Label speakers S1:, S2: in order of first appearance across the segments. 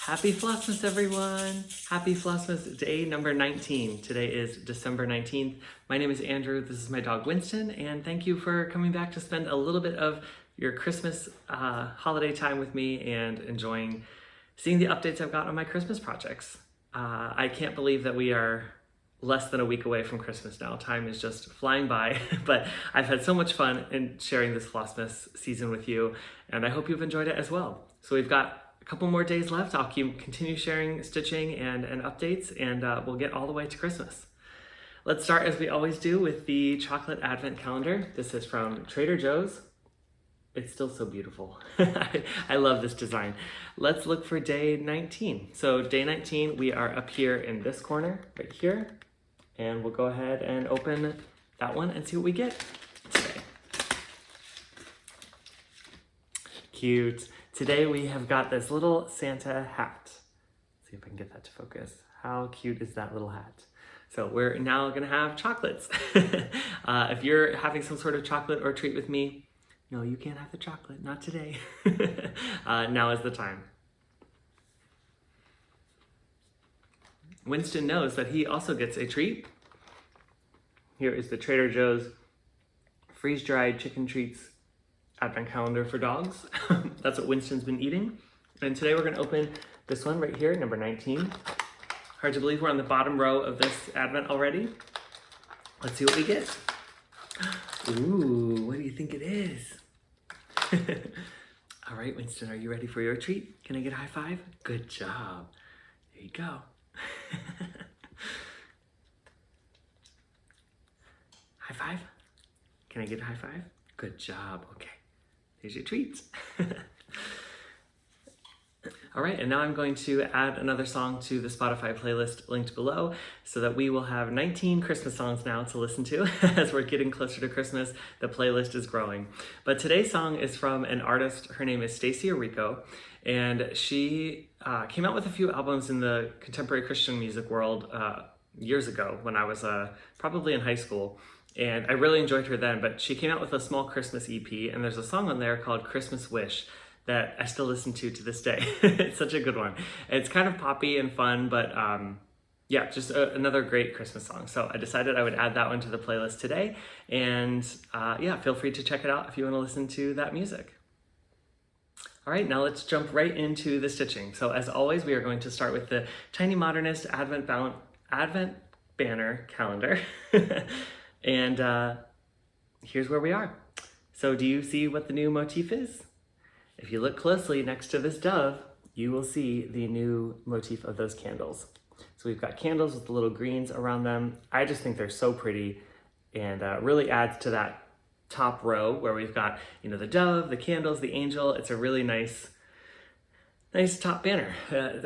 S1: Happy Flossmas, everyone! Happy Flossmas day number 19. Today is December 19th. My name is Andrew, this is my dog Winston, and thank you for coming back to spend a little bit of your Christmas holiday time with me and enjoying seeing the updates I've got on my Christmas projects. I can't believe that we are less than a week away from Christmas now. Time is just flying by, but I've had so much fun in sharing this Flossmas season with you, and I hope you've enjoyed it as well. So we've got a couple more days left. I'll continue sharing stitching and updates, and we'll get all the way to Christmas. Let's start, as we always do, with the chocolate advent calendar. This is from Trader Joe's. It's still so beautiful. I love this design. Let's look for day 19. So day 19, we are up here in this corner, right here, and we'll go ahead and open that one and see what we get today. Cute. Today we have got this little Santa hat. Let's see if I can get that to focus. How cute is that little hat? So we're now gonna have chocolates. If you're having some sort of chocolate or treat with me, no, you can't have the chocolate, not today. Now is the time. Winston knows that he also gets a treat. Here is the Trader Joe's freeze-dried chicken treats advent calendar for dogs. That's what Winston's been eating. And today we're gonna open this one right here, number 19. Hard to believe we're on the bottom row of this advent already. Let's see what we get. Ooh, what do you think it is? All right, Winston, are you ready for your treat? Can I get a high five? Good job. There you go. High five? Can I get a high five? Good job. Okay, there's your treats. All right, and now I'm going to add another song to the Spotify playlist linked below so that we will have 19 Christmas songs now to listen to. As we're getting closer to Christmas, the playlist is growing. But today's song is from an artist. Her name is Stacey Orico, and she came out with a few albums in the contemporary Christian music world years ago when I was probably in high school. And I really enjoyed her then, but she came out with a small Christmas EP, and there's a song on there called Christmas Wish that I still listen to this day. It's such a good one. It's kind of poppy and fun, but yeah, just another great Christmas song. So I decided I would add that one to the playlist today. And yeah, feel free to check it out if you want to listen to that music. All right, now let's jump right into the stitching. So as always, we are going to start with the Tiny Modernist Advent Banner Calendar. And here's where we are. So do you see what the new motif is? If you look closely next to this dove, you will see the new motif of those candles. So we've got candles with the little greens around them. I just think they're so pretty, and really adds to that top row where we've got, you know, the dove, the candles, the angel. It's a really nice top banner.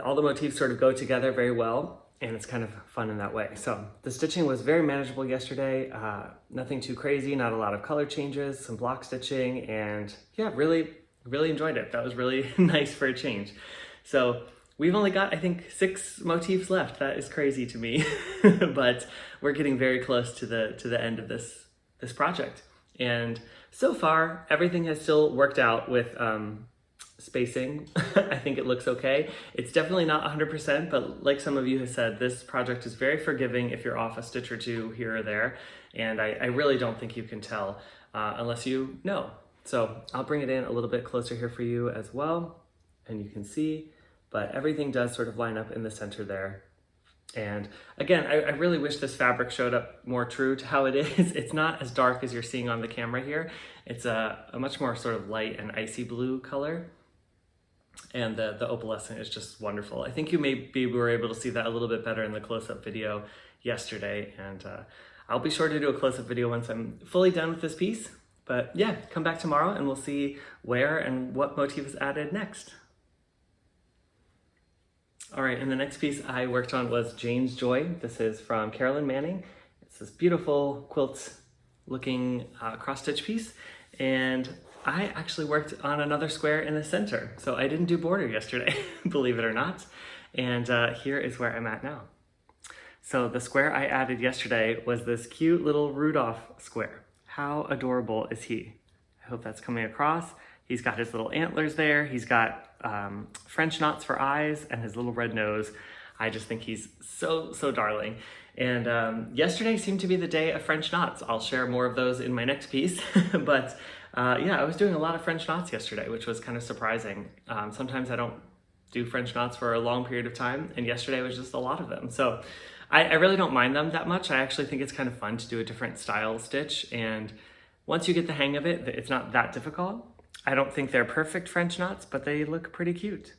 S1: All the motifs sort of go together very well, and it's kind of fun in that way. So the stitching was very manageable yesterday. Nothing too crazy, not a lot of color changes, some block stitching, and yeah, really enjoyed it. That was really nice for a change. So we've only got, I think, 6 motifs left. That is crazy to me, but we're getting very close to the end of this project. And so far, everything has still worked out with spacing. I think it looks okay. It's definitely not 100%, but like some of you have said, this project is very forgiving if you're off a stitch or two here or there. And I really don't think you can tell unless you know. So I'll bring it in a little bit closer here for you as well, and you can see, but everything does sort of line up in the center there. And again, I really wish this fabric showed up more true to how it is. It's not as dark as you're seeing on the camera here. It's a much more sort of light and icy blue color. And the opalescent is just wonderful. I think you maybe were able to see that a little bit better in the close-up video yesterday. And I'll be sure to do a close-up video once I'm fully done with this piece. But yeah, come back tomorrow and we'll see where and what motif is added next. All right, and the next piece I worked on was Jane's Joy. This is from Carolyn Manning. It's this beautiful quilt looking cross-stitch piece. And I actually worked on another square in the center. So I didn't do border yesterday, believe it or not. And here is where I'm at now. So the square I added yesterday was this cute little Rudolph square. How adorable is he? I hope that's coming across. He's got his little antlers there. He's got French knots for eyes and his little red nose. I just think he's so darling. And yesterday seemed to be the day of French knots. I'll share more of those in my next piece. But yeah, I was doing a lot of French knots yesterday, which was kind of surprising. Sometimes I don't do French knots for a long period of time, and yesterday was just a lot of them. So I really don't mind them that much. I actually think it's kind of fun to do a different style stitch, and once you get the hang of it, it's not that difficult. I don't think they're perfect French knots, but they look pretty cute.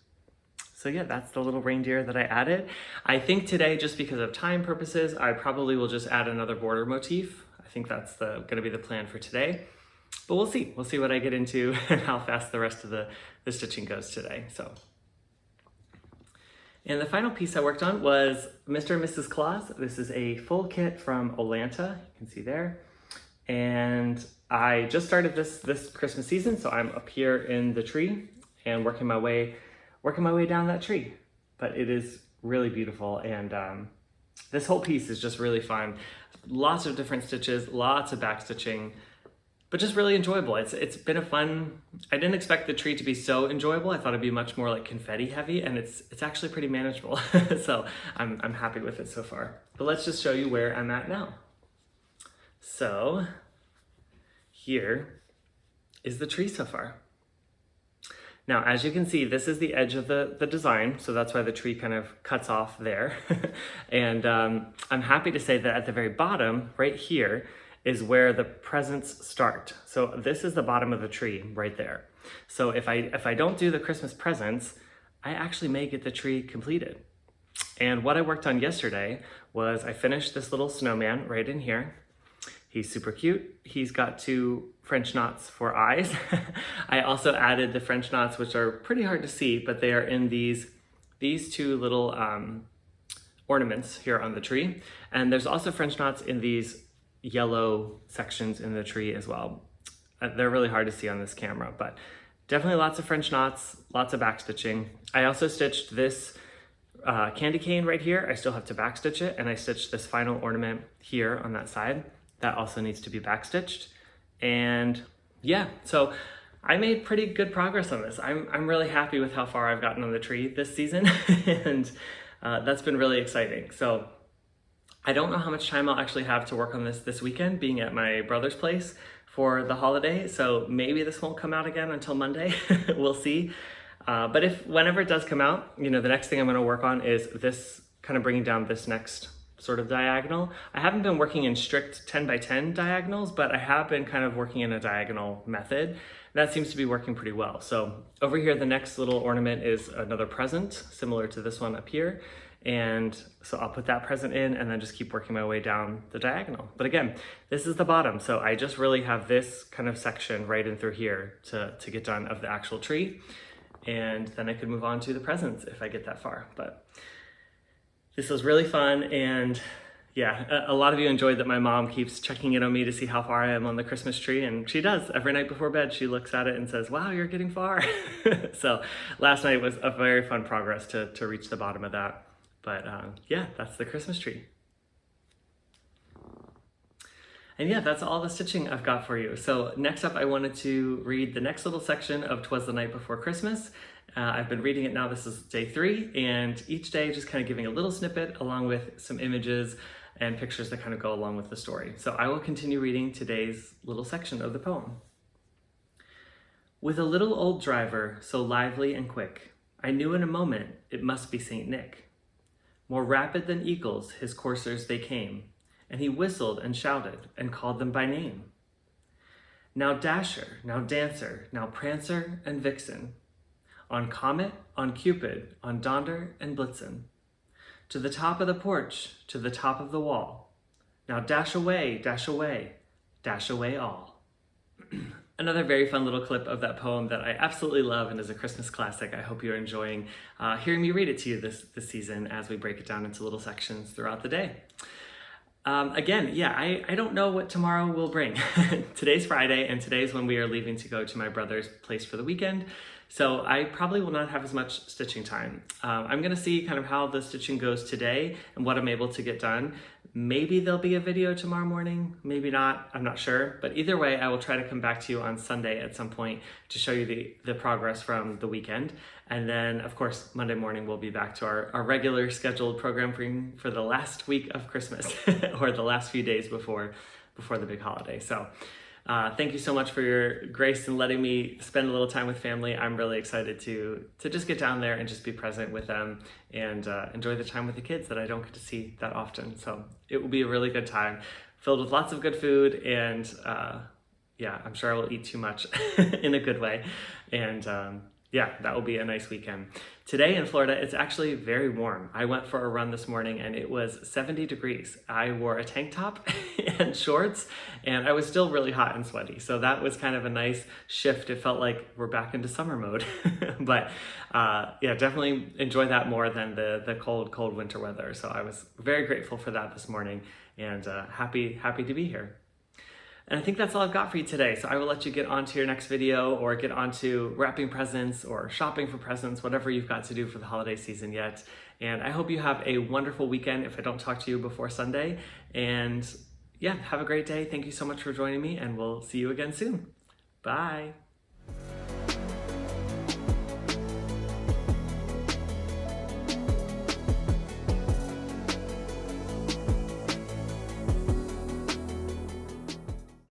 S1: So yeah, that's the little reindeer that I added. I think today, just because of time purposes, I probably will just add another border motif. I think that's gonna be the plan for today. But we'll see. We'll see what I get into and how fast the rest of the stitching goes today. So. And the final piece I worked on was Mr. and Mrs. Claus. This is a full kit from Olanta, you can see there. And I just started this Christmas season, so I'm up here in the tree and working my way down that tree. But it is really beautiful, and this whole piece is just really fun. Lots of different stitches, lots of back stitching, but just really enjoyable. It's been a fun, I didn't expect the tree to be so enjoyable. I thought it'd be much more like confetti heavy, and it's actually pretty manageable. So I'm happy with it so far. But let's just show you where I'm at now. So here is the tree so far. Now, as you can see, this is the edge of the design, so that's why the tree kind of cuts off there. And I'm happy to say that at the very bottom, right here, is where the presents start. So this is the bottom of the tree right there. So if I don't do the Christmas presents, I actually may get the tree completed. And what I worked on yesterday was I finished this little snowman right in here. He's super cute. He's got 2 French knots for eyes. I also added the French knots, which are pretty hard to see, but they are in these 2 little ornaments here on the tree. And there's also French knots in these yellow sections in the tree as well. They're really hard to see on this camera, but definitely lots of French knots, lots of back stitching. I also stitched this candy cane right here. I still have to back stitch it, and I stitched this final ornament here on that side. That also needs to be back stitched. And yeah, so I made pretty good progress on this. I'm really happy with how far I've gotten on the tree this season, and that's been really exciting. So I don't know how much time I'll actually have to work on this weekend, being at my brother's place for the holiday. So maybe this won't come out again until Monday. We'll see. But whenever it does come out, the next thing I'm going to work on is this, kind of bringing down this next sort of diagonal. I haven't been working in strict 10 by 10 diagonals, but I have been kind of working in a diagonal method. That seems to be working pretty well. So over here, the next little ornament is another present, similar to this one up here. And so I'll put that present in and then just keep working my way down the diagonal. But again, this is the bottom. So I just really have this kind of section right in through here to get done of the actual tree. And then I could move on to the presents if I get that far. But this was really fun. And yeah, a lot of you enjoyed that my mom keeps checking in on me to see how far I am on the Christmas tree. And she does. Every night before bed, she looks at it and says, wow, you're getting far. So last night was a very fun progress to reach the bottom of that. But yeah, that's the Christmas tree. And yeah, that's all the stitching I've got for you. So next up, I wanted to read the next little section of 'Twas the Night Before Christmas. I've been reading it now, this is day 3, and each day just kind of giving a little snippet along with some images and pictures that kind of go along with the story. So I will continue reading today's little section of the poem. With a little old driver, so lively and quick, I knew in a moment it must be Saint Nick. More rapid than eagles, his coursers they came, and he whistled and shouted and called them by name. Now Dasher, now Dancer, now Prancer and Vixen, on Comet, on Cupid, on Donder and Blitzen, to the top of the porch, to the top of the wall. Now dash away, dash away, dash away all. Another very fun little clip of that poem that I absolutely love and is a Christmas classic. I hope you're enjoying hearing me read it to you this season as we break it down into little sections throughout the day. Again, yeah, I don't know what tomorrow will bring. Today's Friday, and today's when we are leaving to go to my brother's place for the weekend. So I probably will not have as much stitching time. I'm gonna see kind of how the stitching goes today and what I'm able to get done. Maybe there'll be a video tomorrow morning, maybe not, I'm not sure. But either way, I will try to come back to you on Sunday at some point to show you the progress from the weekend. And then, of course, Monday morning, we'll be back to our regular scheduled program for the last week of Christmas or the last few days before the big holiday. So thank you so much for your grace and letting me spend a little time with family. I'm really excited to just get down there and just be present with them and enjoy the time with the kids that I don't get to see that often. So it will be a really good time, filled with lots of good food, and yeah, I'm sure I will eat too much in a good way. And yeah, that will be a nice weekend. Today in Florida, it's actually very warm. I went for a run this morning and it was 70 degrees. I wore a tank top and shorts, and I was still really hot and sweaty. So that was kind of a nice shift. It felt like we're back into summer mode. But yeah, definitely enjoy that more than the cold winter weather. So I was very grateful for that this morning, and happy to be here. And I think that's all I've got for you today. So I will let you get on to your next video, or get on to wrapping presents or shopping for presents, whatever you've got to do for the holiday season yet. And I hope you have a wonderful weekend if I don't talk to you before Sunday. And yeah, have a great day. Thank you so much for joining me, and we'll see you again soon. Bye.